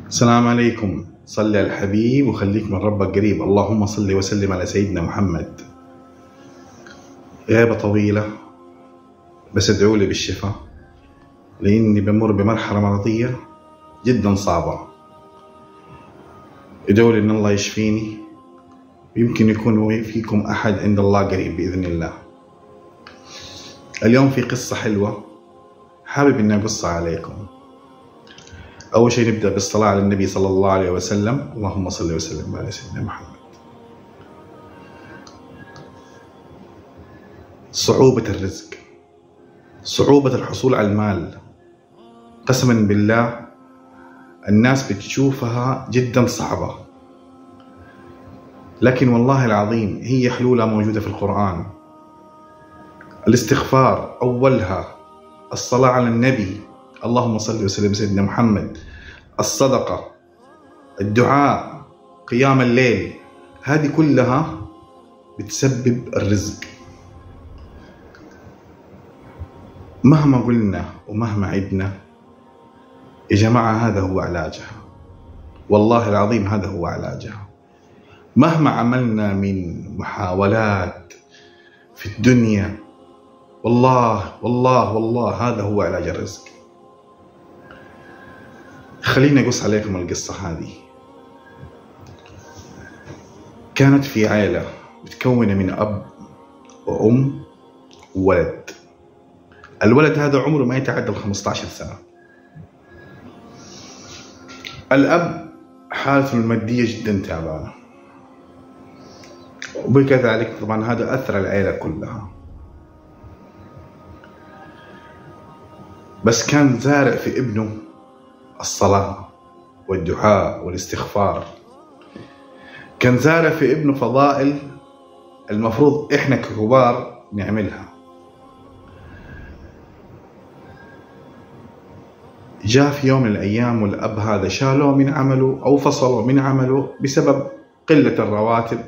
السلام عليكم. صل على الحبيب وخليك من ربك قريب. اللهم صل وسلم على سيدنا محمد. غيبة طويلة بس ادعوا لي بالشفاء، لأني بمر بمرحلة مرضية جدا صعبة. ادعوا لي إن الله يشفيني، ويمكن يكون فيكم أحد عند الله قريب بإذن الله. اليوم في قصة حلوة حابب إني أقصها عليكم. أول شيء نبدأ بالصلاة على النبي صلى الله عليه وسلم. اللهم صل وسلم على سيدنا محمد. صعوبة الرزق، صعوبة الحصول على المال، قسما بالله الناس بتشوفها جدا صعبة، لكن والله العظيم هي حلولها موجودة في القرآن. الاستغفار أولها، الصلاة على النبي اللهم صل وسلم سيدنا محمد، الصدقة، الدعاء، قيام الليل، هذه كلها بتسبب الرزق. مهما قلنا ومهما عدنا يا جماعة هذا هو علاجها، والله العظيم هذا هو علاجها. مهما عملنا من محاولات في الدنيا، والله والله والله هذا هو علاج الرزق. خليني أقص عليكم القصة هذه. كانت في عائلة متكونة من أب وأم وولد. الولد هذا عمره ما يتعدى 15 سنة. الأب حالته المادية جدا تعبانة، وبكذلك طبعا هذا أثر العائلة كلها. بس كان زارع في ابنه الصلاة والدعاء والاستغفار، كان زارع في ابنه فضائل المفروض إحنا ككبار نعملها. جاء في يوم من الأيام والأب هذا شالوه من عمله أو فصلوه من عمله بسبب قلة الرواتب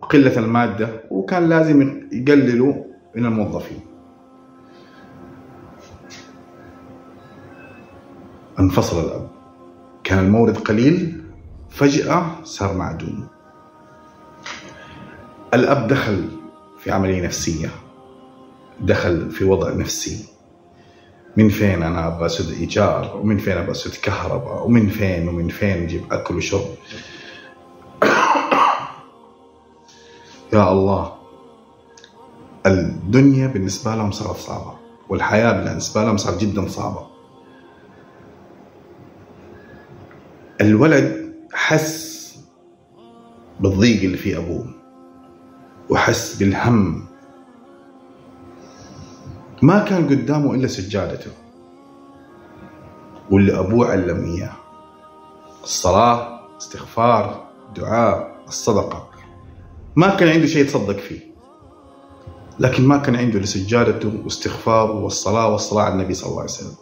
وقلة المادة، وكان لازم يقللوا من الموظفين. انفصل الأب، كان المورد قليل فجأة صار معدوم. الأب دخل في عملية نفسية، دخل في وضع نفسي. من فين أنا أبغى أسد إيجار، ومن فين أبغى أسد كهرباء، ومن فين أجيب أكل وشرب. يا الله، الدنيا بالنسبة لهم صارت صعبة، والحياة بالنسبة لهم صارت جدا صعبة. الولد حس بالضيق اللي في أبوه، وحس بالهم. ما كان قدامه إلا سجادته واللي أبوه علم إياه: الصلاة، استغفار، دعاء، الصدقة. ما كان عنده شيء يتصدق فيه، لكن ما كان عنده إلا سجادته واستغفاره والصلاة على النبي صلى الله عليه وسلم.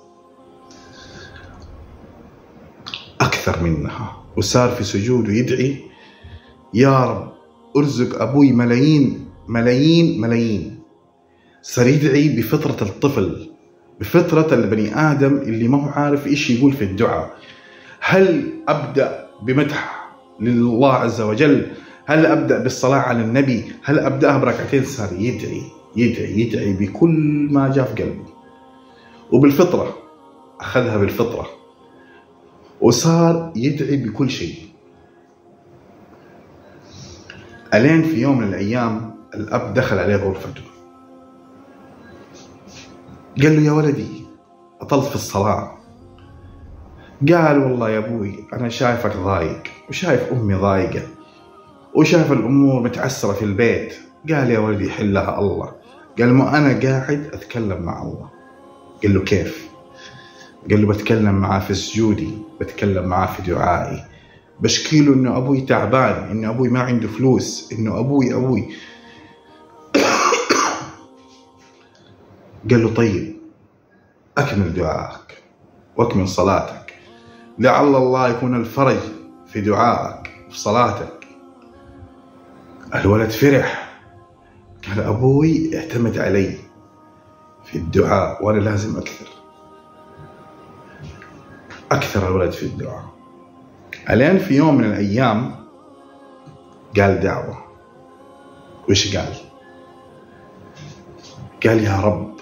أكثر منها، وصار في سجود ويدعي: يا رب أرزق أبوي ملايين ملايين ملايين. صار يدعي بفطرة الطفل، بفطرة البني آدم اللي ما هو عارف إيش يقول في الدعاء. هل أبدأ بمدح لله عز وجل؟ هل أبدأ بالصلاة على النبي؟ هل أبدأها بركعتين؟ صار يدعي يدعي يدعي بكل ما جاء في قلبه، وبالفطرة أخذها بالفطرة، وصار يدعي بكل شيء. ألين في يوم من الأيام الأب دخل عليه غرفته، قال له: يا ولدي أطلت في الصلاة. قال: والله يا أبوي أنا شايفك ضايق، وشايف أمي ضايقة، وشايف الأمور متعسرة في البيت. قال: يا ولدي حلها الله. قال: ما أنا قاعد أتكلم مع الله. قال له: كيف؟ قال له: بتكلم معاه في سجودي، بتكلم معاه في دعائي، بشكي له إنه أبوي تعبان، إنه أبوي ما عنده فلوس، إنه أبوي. قال له: طيب أكمل دعائك وأكمل صلاتك، لعل الله يكون الفرج في دعائك وفي صلاتك. الولد فرح، قال: أبوي اعتمد علي في الدعاء وأنا لازم أكثر الولد في الدعاء. الين في يوم من الايام قال دعوة. وش قال؟ قال يا رب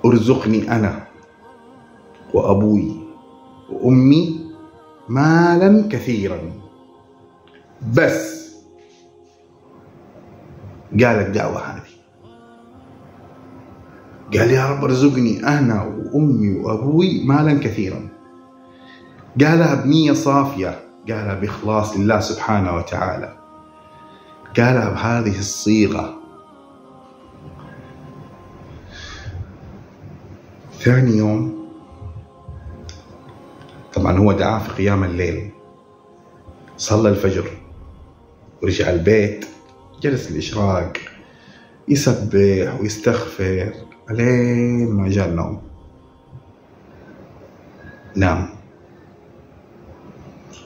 ارزقني انا وابوي وامي مالا كثيرا. بس قال الدعوة هذه، قال يا رب ارزقني انا وامي وابوي مالا كثيرا. قالها بنية صافية، قالها بإخلاص لله سبحانه وتعالى، قالها بهذه الصيغة. ثاني يوم طبعا هو دعا في قيام الليل، صلى الفجر ورجع البيت، جلس الإشراق يسبح ويستغفر لين ما جاء النوم. نام.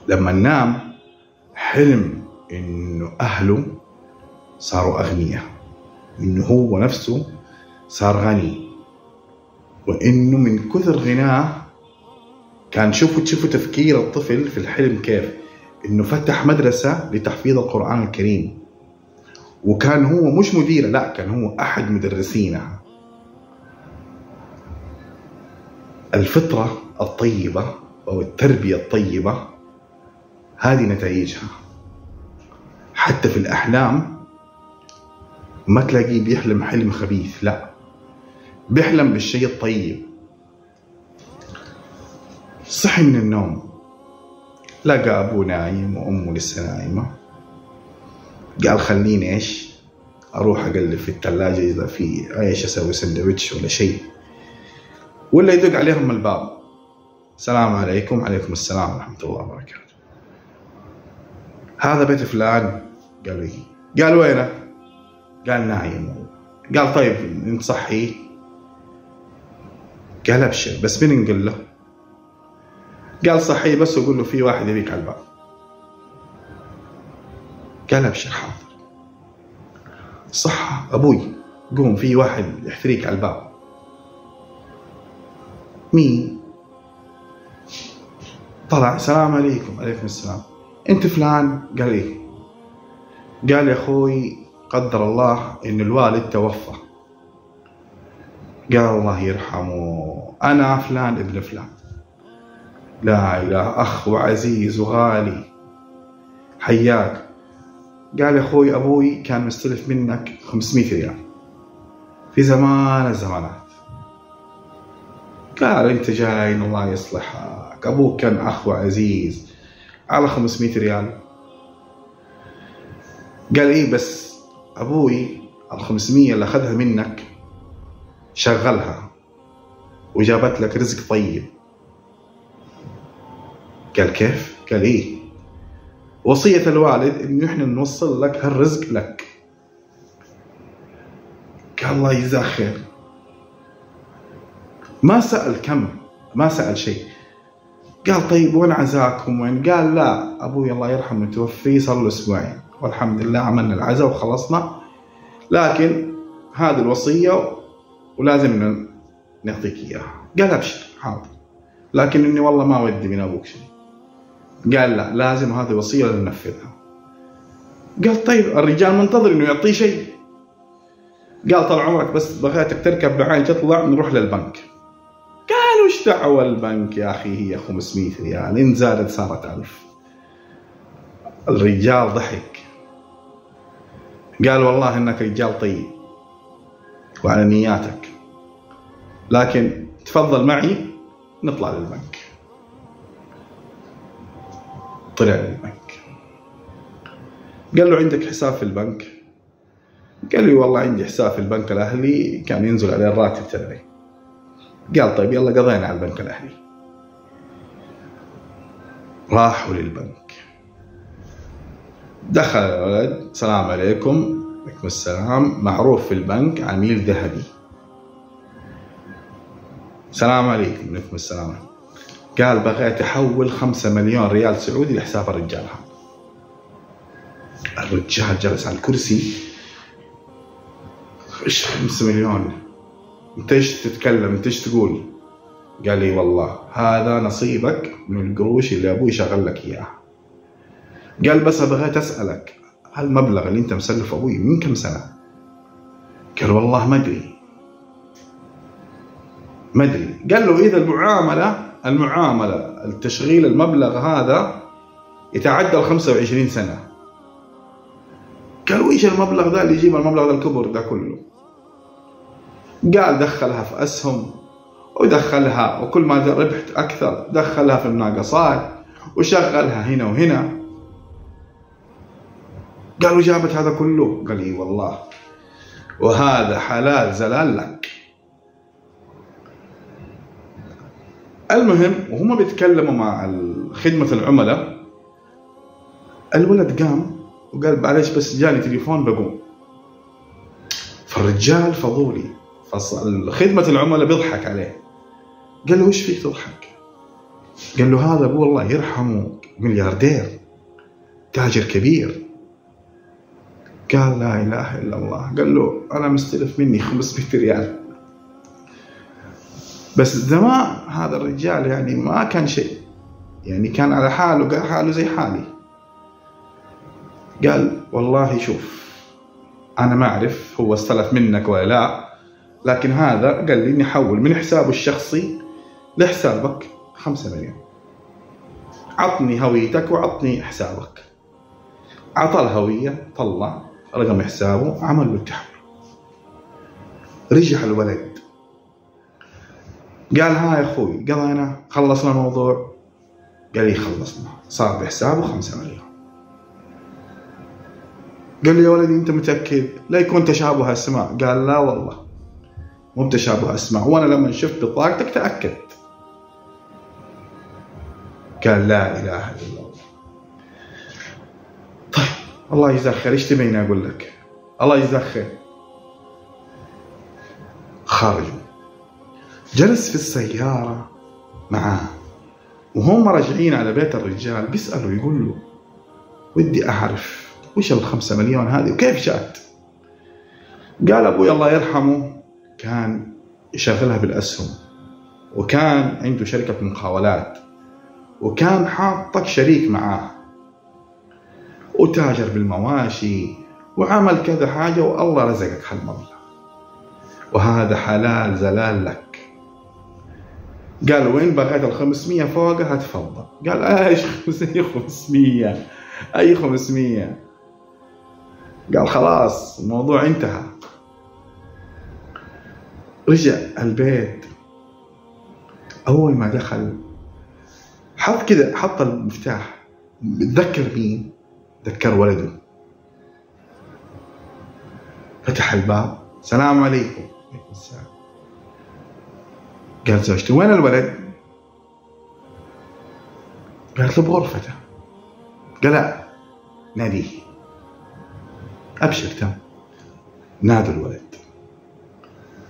لما نام حلم إنه أهله صاروا أغنياء، إنه هو نفسه صار غني، وإنه من كثر غناه كان شوفوا تفكير الطفل في الحلم كيف، إنه فتح مدرسة لتحفيظ القرآن الكريم، وكان هو مش مدير، لا كان هو أحد مدرسينها. الفطرة الطيبة أو التربية الطيبة هذه نتائجها. حتى في الأحلام ما تلاقيه بيحلم حلم خبيث، لا بيحلم بالشيء الطيب. صحي من النوم لقى أبوه نايم وأمه لسه نايمة، قال خليني إيش أروح أقلب في الثلاجة إذا في عيش أسوي سندويتش ولا شيء، ولا يدق عليهم الباب، السلام عليكم. عليكم السلام ورحمة الله وبركاته. هذا بيت فلان. قال إيه؟ قال وينه؟ قال نايم. قال طيب نصحيه؟ قال أبشر، بس مين نقول له؟ قال صحيه بس وقول له في واحد يبيك على الباب. قال أبشر حاضر. صح أبوي، قوم في واحد يحتريك على الباب. مين؟ طلع السلام عليكم. عليكم السلام. أنت فلان؟ قال إيه؟ قال يا أخوي قدر الله إن الوالد توفى. قال الله يرحمه، أنا فلان ابن فلان. لا إله، أخ وعزيز وغالي، حياك. قال يا أخوي أبوي كان مستلف منك 500 ريال في زمان الزمانات. قال أنت جاي الله يصلحك، أبوك كان أخ وعزيز على 500 ريال. قال إيه بس أبوي 500 اللي أخذها منك شغلها وجابت لك رزق طيب. قال كيف؟ قال إيه وصية الوالد إنه إحنا نوصل لك هالرزق لك. قال الله يجزاه خير. ما سأل كم، ما سأل شيء. قال طيب وين عزاكم وين؟ قال لا أبوي الله يرحمه توفي صار له أسبوعين والحمد لله عملنا العزاء وخلصنا، لكن هذه الوصية ولازم نعطيك إياها. قال أبشر حاضر، لكن إني والله ما ودي من أبوك شيء. قال لا لازم هذه وصية ننفذها. قال طيب الرجال منتظر إنه يعطيه شيء. قال طال عمرك بس بغيتك تركب معي تطلع نروح للبنك. قال وش دعوة البنك يا أخي، هي 500 ريال إن زادت صارت 1000. الرجال ضحك، قال والله إنك رجال طيب وعلى نياتك، لكن تفضل معي نطلع للبنك. طلع للبنك. قال له عندك حساب في البنك؟ قال لي والله عندي حساب في البنك الأهلي كان ينزل عليه الراتب تبعي. قال طيب يلا قضينا على البنك الأهلي. راحوا للبنك، دخل الولد السلام عليكم. عليكم السلام. معروف في البنك عميل ذهبي. السلام عليكم. عليكم السلام. قال بغيت أحول 5 مليون ريال سعودي لحساب الرجال هذا. الرجال جلس على الكرسي. إيش 5 مليون؟ أنت إيش تتكلم؟ أنت إيش تقول؟ قال لي والله هذا نصيبك من القروش اللي أبوي شغل لك إياها. قال بس بغيت أسألك، هالمبلغ اللي أنت مسلف أبوي من كم سنة؟ قال والله ما أدري. قال له إذا المعاملة التشغيل المبلغ هذا يتعدى 25 سنة. قال وإيش المبلغ ذا اللي يجيب المبلغ ذا الكبر ده كله؟ قال دخلها في أسهم، ودخلها وكل ما ربحت أكثر دخلها في المناقصات وشغلها هنا وهنا. قال وجابت هذا كله؟ قال لي والله، وهذا حلال زلال لك. المهم وهم بيتكلموا مع خدمة العملاء، الولد قام وقال معلش بس جاني تليفون بقوم. فالرجال فضولي، خدمة العملاء بيضحك عليه. قال له وش فيك تضحك؟ قال له هذا ابوه الله يرحمه ملياردير تاجر كبير. قال لا اله الا الله. قال له انا مستلف مني 500 ريال. بس زمان هذا الرجال يعني ما كان شيء، يعني كان على حاله، قال حاله زي حالي. قال والله شوف انا ما اعرف هو استلف منك ولا لا، لكن هذا قال لي نحول من حسابه الشخصي لحسابك 5 مليون، عطني هويتك وعطني حسابك. عطى الهوية، طلع رقم حسابه، عمل له التحويل. رجع الولد قال ها يا اخوي قضينا خلصنا الموضوع؟ قال لي خلصنا، صار بحسابه 5 مليون. قال لي يا ولدي انت متأكد؟ لا يكون تشابه اسماء. قال لا والله مو بتشابه اسماء، وانا لما شفت بطاقتك تأكدت. قال لا اله الا الله. طيب الله يجزاك خير، ايش تبيني اقول لك؟ الله يجزاك خير. خرجوا، جلس في السيارة معاه وهم راجعين على بيت الرجال، بيسأله يقول له ودي أعرف وش 5 مليون هذه وكيف جات؟ قال أبوي الله يرحمه كان يشغلها بالأسهم، وكان عنده شركة مقاولات، وكان حاطك شريك معاه، وتاجر بالمواشي، وعمل كذا حاجة والله رزقك هالمبلغ، وهذا حلال زلال لك. قال وين بغيت 500 فوقها تفضل. قال ايش 500 اي 500؟ قال خلاص الموضوع انتهى. رجع البيت، اول ما دخل حط كذا، حط المفتاح، بتذكر مين؟ ذكر ولده. فتح الباب، السلام عليكم. عليكم السلام. قال زوجته وين الولد؟ قالت له بغرفته. قال لا ناديه. ابشر تم. نادوا الولد،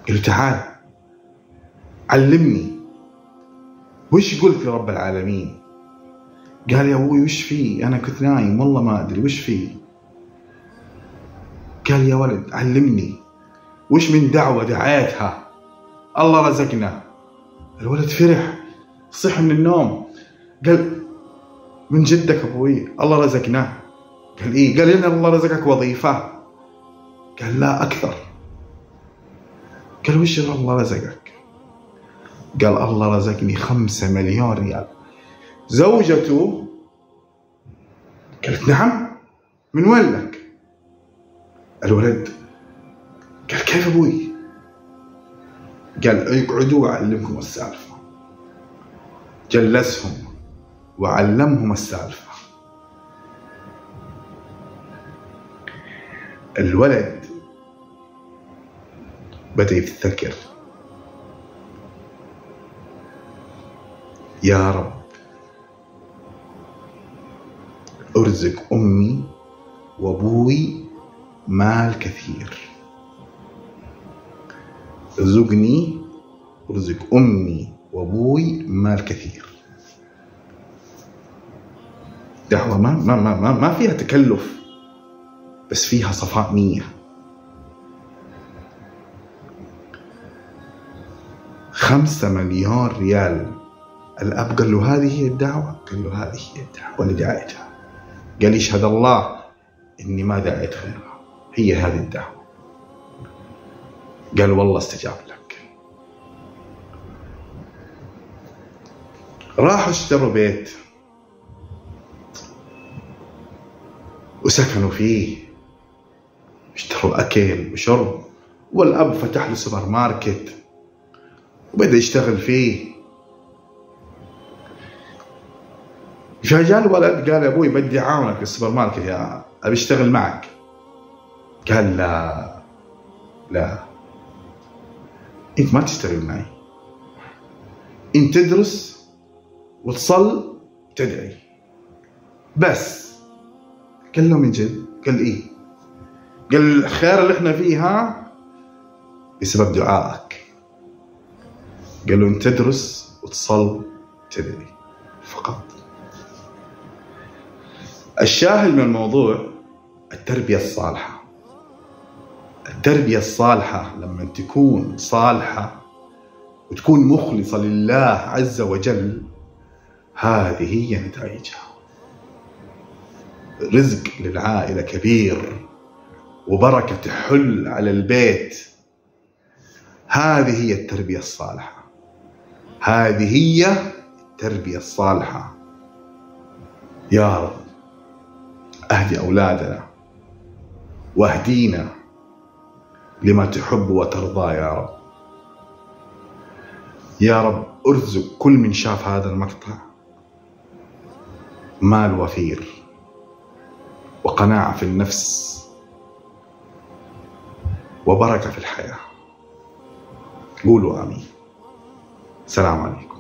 قال له تعال علمني وش قلت لرب العالمين. قال يا ابوي وش فيه؟ انا كنت نايم والله ما ادري وش فيه. قال يا ولد علمني وش من دعوة دعيتها الله رزقنا. الولد فرح، صح من النوم، قال من جدك ابوي الله رزقناه. قال ايه؟ قال ان الله رزقك وظيفة. قال لا اكثر. قال وش الله رزقك؟ قال الله رزقني 5 مليون ريال. زوجته قالت نعم من وين لك؟ الولد قال كيف ابوي؟ قال اقعدوا واعلمكم السالفة. جلسهم وعلمهم السالفة. الولد بدأ يفتكر، يا رب ارزق امي وابوي مال كثير، ارزقني ارزق امي وابوي مال كثير. دعوة ما فيها تكلف، بس فيها صفاء نية. 5 مليون ريال. الأب قال له هذه هي الدعوة؟ قال له هذه هي الدعوة لدعايتها. قال يشهد الله إني ما دعيت غيرها، هي هذه الدعوة. قال والله استجاب لك. راحوا اشتروا بيت وسكنوا فيه، اشتروا أكل وشرب، والأب فتح له سوبر ماركت وبدأ يشتغل فيه. فجاء الولد قال أبوي بدي أعاونك في السوبر ماركت، يا أبي أشتغل معك. قال لا أنت ما تشتغل معي، أنت تدرس وتصل وتدعي بس. قال له من جد؟ قال إيه؟ قال الخير اللي احنا فيها بسبب دعائك. قال له أنت تدرس وتصل وتدعي فقط. الشاهد من الموضوع التربية الصالحة. التربية الصالحة لما تكون صالحة وتكون مخلصة لله عز وجل، هذه هي نتائجها. رزق للعائلة كبير وبركة تحل على البيت. هذه هي التربية الصالحة، هذه هي التربية الصالحة. يا رب أهدي أولادنا واهدينا لما تحب وترضى يا رب. يا رب ارزق كل من شاف هذا المقطع مال وفير وقناعة في النفس وبركة في الحياة. قولوا آمين. السلام عليكم.